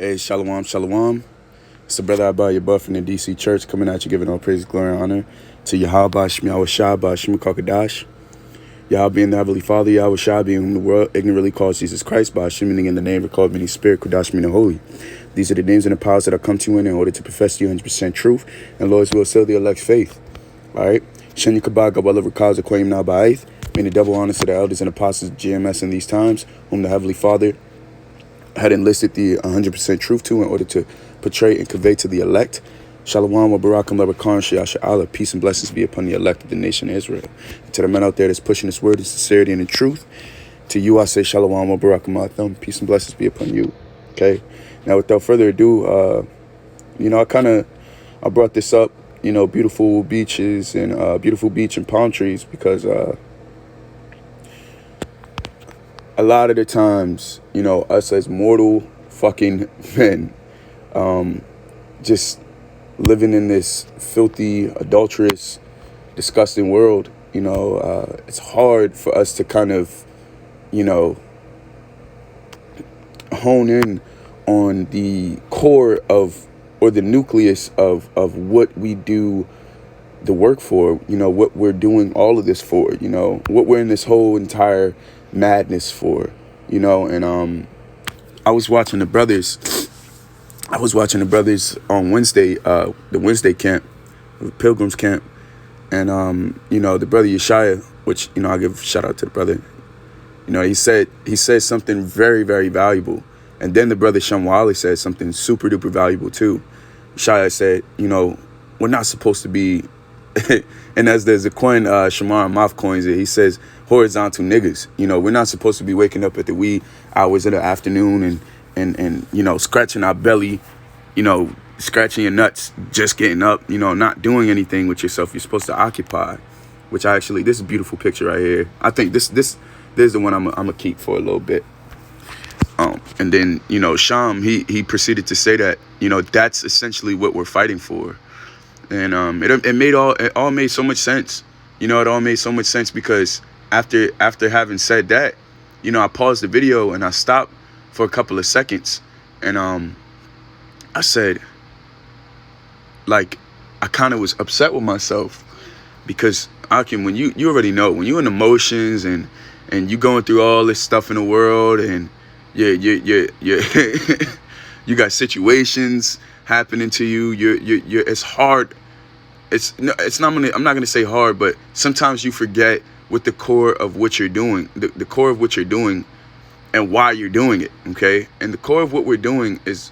Hey, shalom, shalom. It's the brother Abba, your buff from the DC Church, coming at you, giving all praise, glory, and honor to Yahweh, Shemiah Shah, Shema Kakadash. Yahweh being the Heavenly Father, Yahweh Shah being whom the world ignorantly calls Jesus Christ, by Shemini in the name recalled many spirit, Kudash meaning holy. These are the names and the powers that I come to you in order to profess to you 100% truth, and Lord's will seal the elect's faith. All right? Shen Yikabah, Gabala Rakaz, Aquayim Na Ba'aith, meaning double honors to the elders and apostles of GMS in these times, whom the Heavenly Father had enlisted the 100% truth to in order to portray and convey to the elect. Shalom wa barakam labakan shayasha Allah. Peace and blessings be upon the elect of the nation of Israel. And to the men out there that's pushing this word in sincerity and in truth, to you I say shalom wa barakam atham. Peace and blessings be upon you. Okay? Now without further ado, I brought this up, beautiful beaches and beautiful beach and palm trees because a lot of the times, us as mortal fucking men, just living in this filthy, adulterous, disgusting world, it's hard for us to kind of, hone in on the core of, or the nucleus of what we do the work for, what we're doing all of this for, what we're in this whole entire madness for, and I was watching the brothers on Wednesday, the Wednesday camp, the Pilgrims camp, and the brother Yeshaya, which I give a shout out to the brother. He said something very, very valuable, and then the brother Shamwali said something super duper valuable too. Yeshaya said, we're not supposed to be, and as there's a coin, Shamar Mouth coins it, he says horizontal niggas. We're not supposed to be waking up at the wee hours of the afternoon and scratching our belly, scratching your nuts, just getting up, not doing anything with yourself. You're supposed to occupy, which this is a beautiful picture right here. I think this is the one I'm gonna keep for a little bit. And then, Sham, he proceeded to say that, that's essentially what we're fighting for. And it all made so much sense. It all made so much sense because after having said that, I paused the video and I stopped for a couple of seconds, and I said, I kind of was upset with myself because when you already know, when you're in emotions and you going through all this stuff in the world, and you got situations happening to you, you're it's hard. I'm not gonna say hard, but sometimes you forget what the core of what you're doing, the core of what you're doing and why you're doing it, okay? And the core of what we're doing is,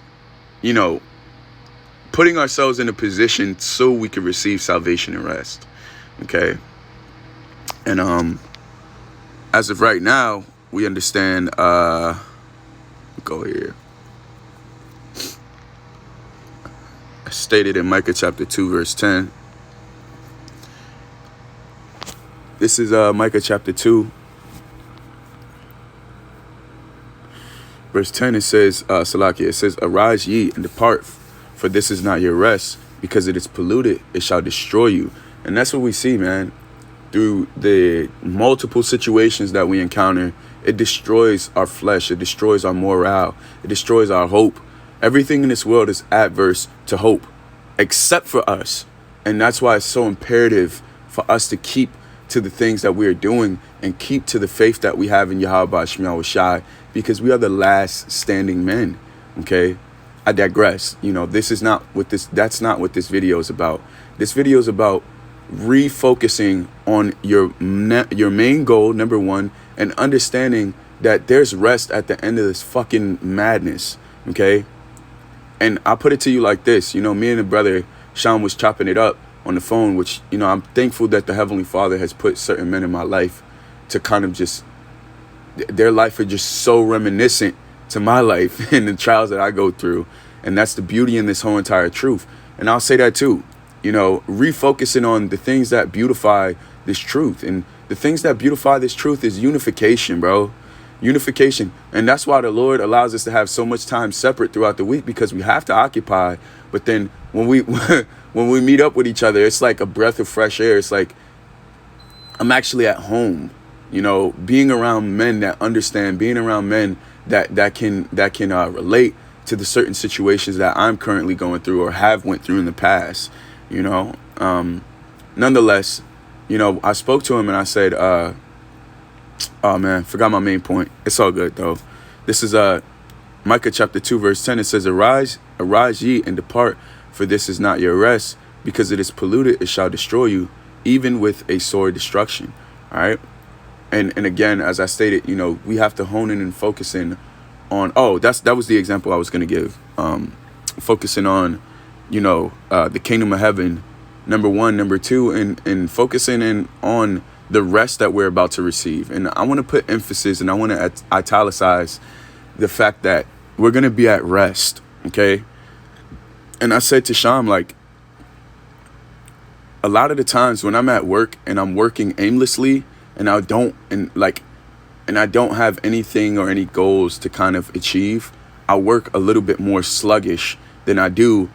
putting ourselves in a position so we can receive salvation and rest, okay? And as of right now, we understand, go here. Stated in Micah chapter 2, verse 10. This is Micah chapter 2, verse 10. It says, Salakia, it says, arise ye and depart, for this is not your rest, because it is polluted, it shall destroy you. And that's what we see, man. Through the multiple situations that we encounter, it destroys our flesh, it destroys our morale, it destroys our hope. Everything in this world is adverse to hope, except for us. And that's why it's so imperative for us to keep to the things that we are doing and keep to the faith that we have in Yahweh Shemiah Shai, because we are the last standing men. Okay, I digress. That's not what this video is about. This video is about refocusing on your main goal, number one, and understanding that there's rest at the end of this fucking madness. Okay, and I put it to you like this. Me and the brother Sean was chopping it up on the phone, which, I'm thankful that the Heavenly Father has put certain men in my life to kind of just, their life are just so reminiscent to my life and the trials that I go through. And that's the beauty in this whole entire truth. And I'll say that too, refocusing on the things that beautify this truth. And the things that beautify this truth is unification, bro. Unification. And that's why the Lord allows us to have so much time separate throughout the week, because we have to occupy. But then when we meet up with each other, it's like a breath of fresh air. It's like I'm actually at home, being around men that understand, being around men that can relate, to the certain situations that I'm currently going through or have went through in the past, you know. Nonetheless, you know, I spoke to him and I said, oh man, forgot my main point. It's all good though. This is Micah chapter 2 verse 10. It says, arise ye and depart, for this is not your rest, because it is polluted, it shall destroy you, even with a sore destruction. All right. And again, as I stated, you know, we have to hone in and focus in on, that was the example I was going to give. Focusing on, you know, the kingdom of heaven, number one, number two, and focusing in on the rest that we're about to receive. And I want to put emphasis, and I want to italicize the fact that we're going to be at rest. Okay. And I said to Sham, like, a lot of the times when I'm at work and I'm working aimlessly and I don't have anything or any goals to kind of achieve, I work a little bit more sluggish than I do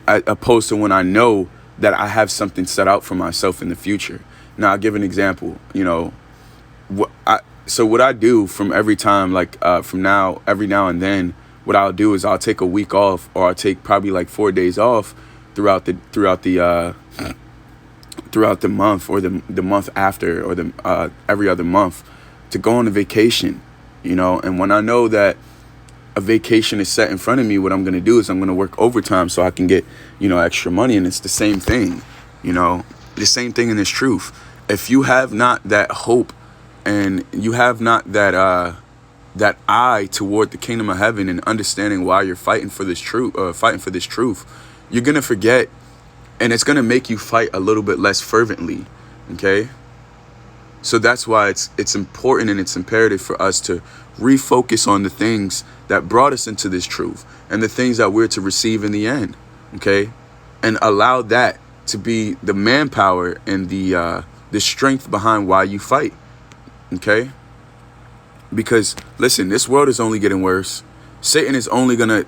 opposed to when I know that I have something set out for myself in the future. Now, I'll give an example. You know, what I do from every time, like every now and then, what I'll do is I'll take a week off, or I'll take probably like 4 days off throughout the month, or the month after, or the every other month, to go on a vacation, you know. And when I know that a vacation is set in front of me, what I'm going to do is I'm going to work overtime so I can get, you know, extra money. And it's the same thing, you know, the same thing in this truth. If you have not that hope, and you have not that eye toward the kingdom of heaven and understanding why you're fighting for this truth, you're going to forget, and it's going to make you fight a little bit less fervently. Okay. So that's why it's important and it's imperative for us to refocus on the things that brought us into this truth and the things that we're to receive in the end. Okay. And allow that to be the manpower and the strength behind why you fight. Okay. Because listen, this world is only getting worse. Satan is only gonna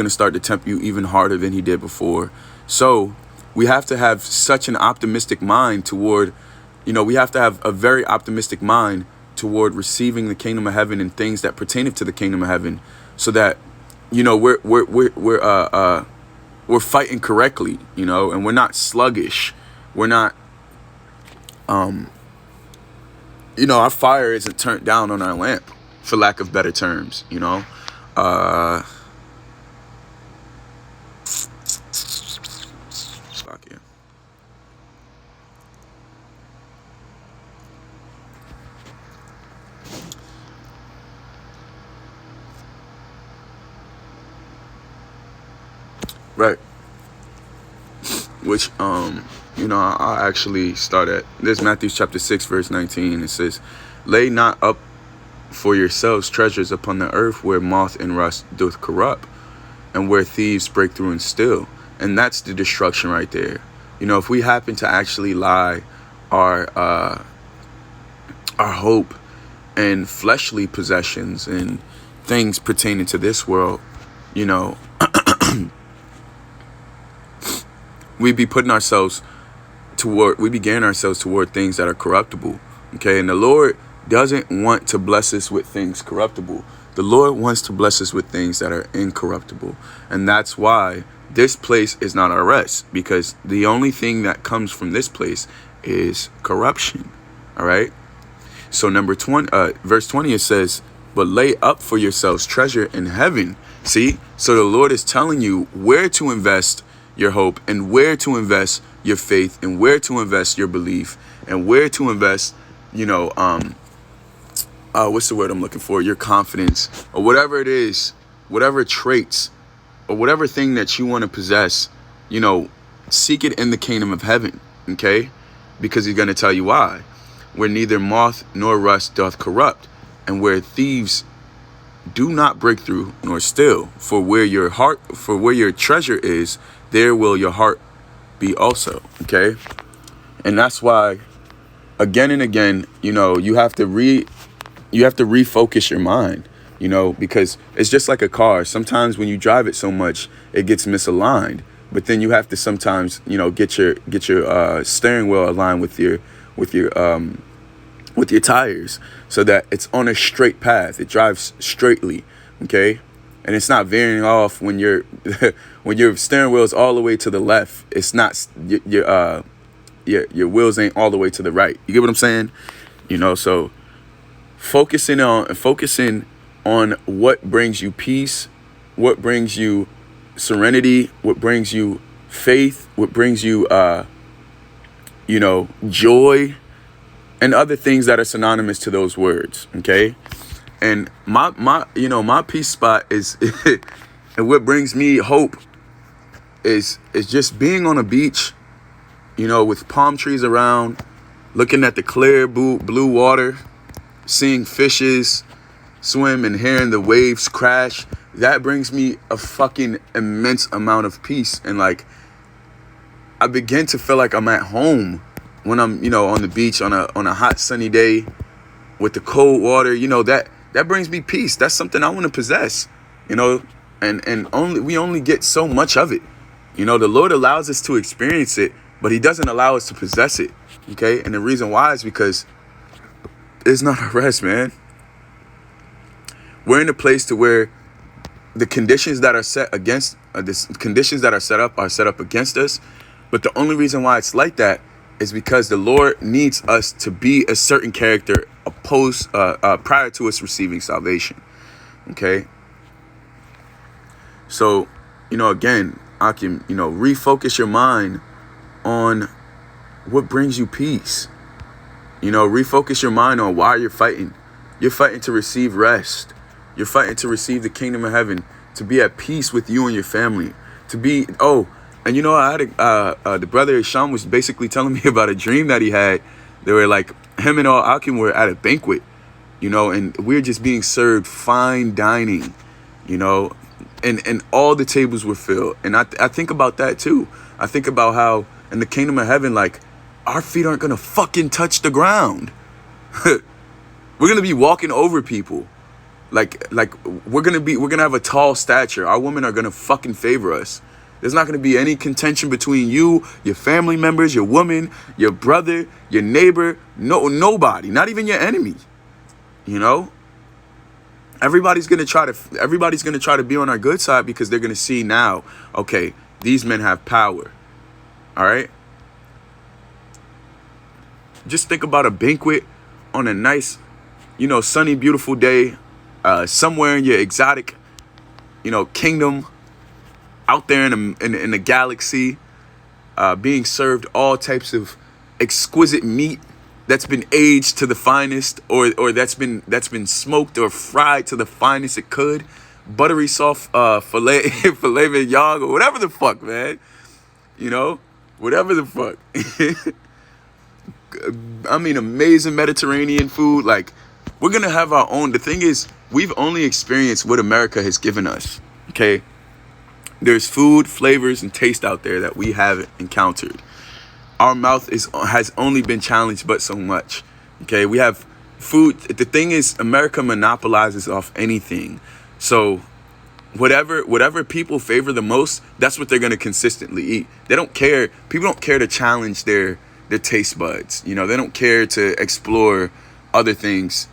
start to tempt you even harder than he did before. So we have to have such an optimistic mind toward, you know, we have to have a very optimistic mind toward receiving the kingdom of heaven and things that pertain to the kingdom of heaven, so that, you know, we're fighting correctly, you know, and we're not sluggish. We're not, you know, our fire isn't turned down on our lamp, for lack of better terms, you know. Right. Which, you know, I'll actually start at this. Matthew chapter 6, verse 19. It says, lay not up for yourselves treasures upon the earth, where moth and rust doth corrupt, and where thieves break through and steal. And that's the destruction right there. You know, if we happen to actually lie our hope and fleshly possessions and things pertaining to this world, you know, we began ourselves toward things that are corruptible. Okay. And the Lord doesn't want to bless us with things corruptible. The Lord wants to bless us with things that are incorruptible. And that's why this place is not our rest, because the only thing that comes from this place is corruption. All right. So verse 20, it says, but lay up for yourselves treasure in heaven. See, so the Lord is telling you where to invest your hope, and where to invest your faith, and where to invest your belief, and where to invest, you know, what's the word I'm looking for? Your confidence, or whatever it is, whatever traits, or whatever thing that you want to possess, you know, seek it in the kingdom of heaven. Okay. Because he's going to tell you why. Where neither moth nor rust doth corrupt, and where thieves do not break through nor steal. For where your treasure is, there will your heart be also. Okay. And that's why, again and again, you know, you have to refocus your mind, you know, because it's just like a car. Sometimes when you drive it so much, it gets misaligned. But then you have to sometimes, you know, get your steering wheel aligned with your tires, so that it's on a straight path. It drives straightly. Okay. And it's not veering off when you're when your steering wheel is all the way to the left. It's not your wheels ain't all the way to the right. You get what I'm saying? You know, so focusing on what brings you peace, what brings you serenity, what brings you faith, what brings you joy, and other things that are synonymous to those words. Okay. And my peace spot is and what brings me hope is just being on a beach, with palm trees around, looking at the clear blue water, seeing fishes swim and hearing the waves crash. That brings me a fucking immense amount of peace. And like, I begin to feel like I'm at home when I'm, on the beach on a hot sunny day with the cold water. That brings me peace. That's something I want to possess, and we only get so much of it. The Lord allows us to experience it, but he doesn't allow us to possess it. Okay. And the reason why is because it's not a rest, man. We're in a place to where the conditions that are set against the conditions that are set up against us. But the only reason why it's like that is because the Lord needs us to be a certain character prior to us receiving salvation. Okay. So, again, I can, refocus your mind on what brings you peace. Refocus your mind on why you're fighting. You're fighting to receive rest. You're fighting to receive the kingdom of heaven, to be at peace with you and your family, to be, and I had the brother Sean was basically telling me about a dream that he had. They were like, him and Akim were at a banquet, and we're just being served fine dining, and all the tables were filled. And I think about that too. I think about how in the kingdom of heaven, like, our feet aren't gonna fucking touch the ground. We're gonna be walking over people. Like we're gonna have a tall stature. Our women are gonna fucking favor us. There's not gonna be any contention between you, your family members, your woman, your brother, your neighbor, nobody, not even your enemy. Everybody's gonna try to be on our good side because they're gonna see now, okay, these men have power. All right. Just think about a banquet on a nice, sunny, beautiful day, somewhere in your exotic, kingdom, out there in the galaxy, being served all types of exquisite meat that's been aged to the finest, or that's been smoked or fried to the finest it could, buttery soft filet mignon, or whatever the fuck, man. Whatever the fuck. I mean, amazing Mediterranean food. Like, we're going to have our own. The thing is, we've only experienced what America has given us. Okay. There's food, flavors, and taste out there that we haven't encountered. Our mouth has only been challenged but so much. Okay. We have food. The thing is, America monopolizes off anything. So whatever people favor the most, that's what they're going to consistently eat. They don't care. People don't care to challenge their taste buds. They don't care to explore other things,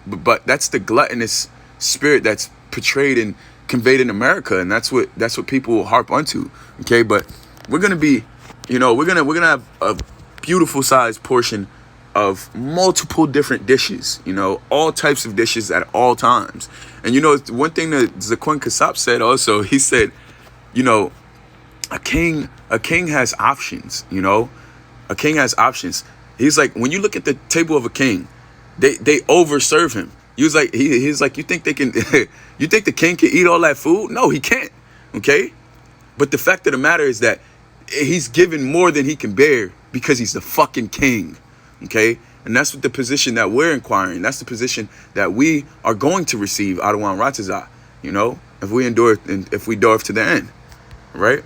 but that's the gluttonous spirit that's portrayed and conveyed in America. And that's what people harp onto. Okay. But we're going to be, we're going to have a beautiful sized portion of multiple different dishes, all types of dishes at all times. And, one thing that Zaquan Kasap said also, he said, a king has options, A king has options. He's like, when you look at the table of a king, they overserve him. He's like, you think they can, you think the king can eat all that food? No, he can't. Okay. But the fact of the matter is that he's given more than he can bear because he's the fucking king. Okay. And that's what the position that we're inquiring. That's the position that we are going to receive out of Wan Ratazah, if we endure and if we dove to the end. Right.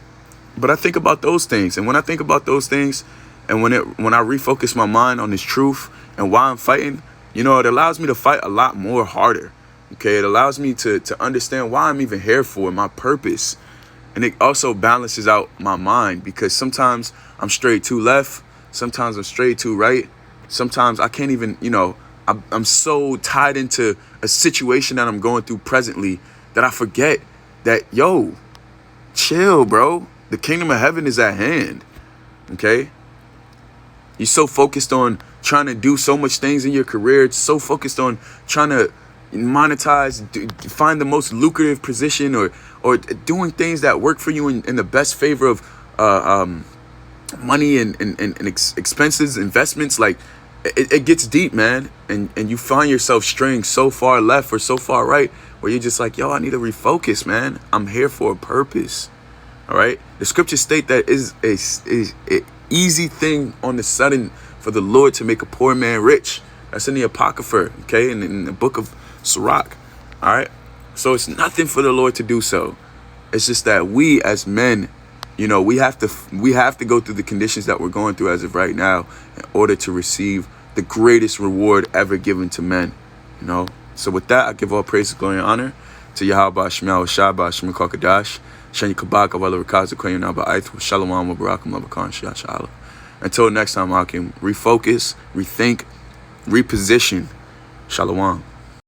But I think about those things. And when I think about those things, and when I refocus my mind on this truth and why I'm fighting, it allows me to fight a lot more harder. Okay. It allows me to understand why I'm even here for, my purpose. And it also balances out my mind, because sometimes I'm straight to left. Sometimes I'm straight to right. Sometimes I can't even, I'm so tied into a situation that I'm going through presently that I forget that, yo, chill, bro. The kingdom of heaven is at hand, okay? You're so focused on trying to do so much things in your career. It's so focused on trying to monetize, find the most lucrative position, or doing things that work for you in the best favor of money and expenses, investments. Like, it gets deep, man. And you find yourself straying so far left or so far right where you're just like, yo, I need to refocus, man. I'm here for a purpose. All right. The scriptures state that is a easy thing on the sudden for the Lord to make a poor man rich. That's in the Apocrypha, okay, in the book of Sirach. All right. So it's nothing for the Lord to do so. It's just that we as men, you know, we have to go through the conditions that we're going through as of right now in order to receive the greatest reward ever given to men. You know. So with that, I give all praise, glory, and honor to Yahweh Shemel Shabbat Shem Kokadash. Until next time, I can refocus, rethink, reposition. Shalom.